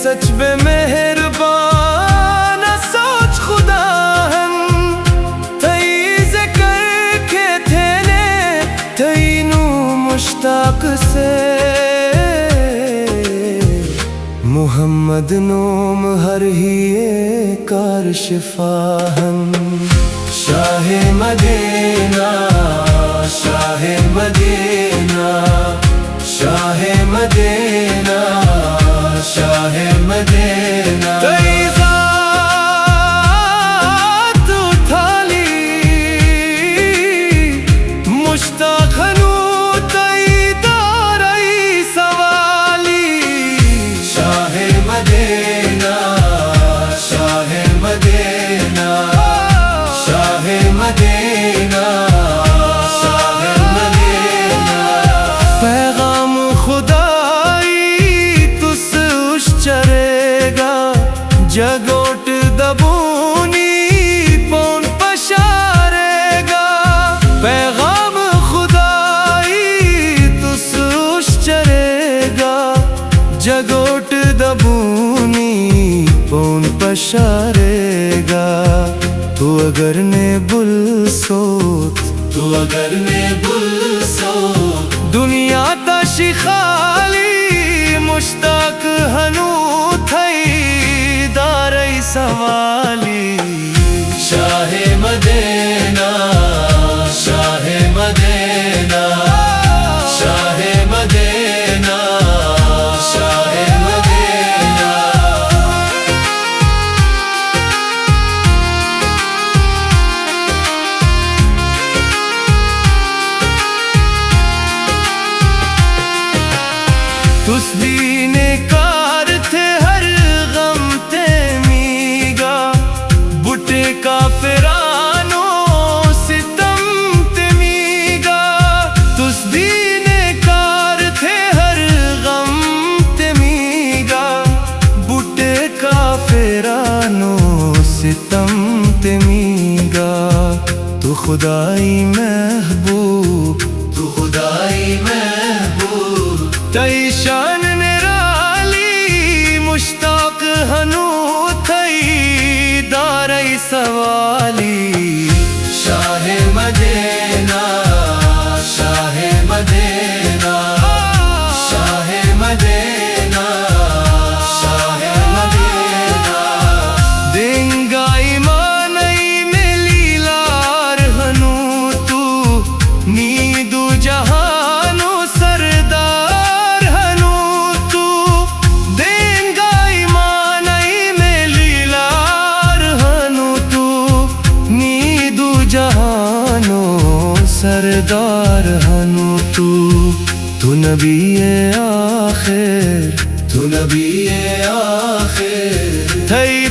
सच बे मेहरबान सोच खुदाहन थई ज़िक्र के थे ने थईनू मुश्ताक से मुहम्मद नोम हर ही कार शिफाहन शाहे मदीना शाहे मदीना शाहे मदीना शाहे मदीना तई ज़ात उठाली मुश्ताक हनू तई दारई सवाली शाहे मदीना शाहे मदीना शाहे मदीना शाहे मदीना पैगाम खुदा चरेगा जगोट दबूनी पौन पशारेगा पैगाम खुदाई तुस चरेगा जगोट दबूनी पौन पशारेगा तू अगर ने बुल सोत तू अगर ने बुल सोत दुनिया ताशी खाली मुश्ताक हनू थई दारई सवाली शाहे मदीना शाहे मदीना शाहे मदीना शाहे मदीना तुस दीने कार थे हर गम ते मीगा बुटे का फिरानो सितम ते मीगा तुस दीने कार थे हर गम ते मीगा बुटे का फिरानो सितम ते मीगा तू खुदाई महबूब तू खुदाई महबूब तई शान निराली मुश्ताक हनू थई दारई सवाली शाहे मदीना शाहे मदीना शाहे मदीना शाहे मदीना देंगा ईमान में लीलार हनू तू नीदू जहानो सरदार सरदार हनू तू नबी आखिर तू नबी आखिर थई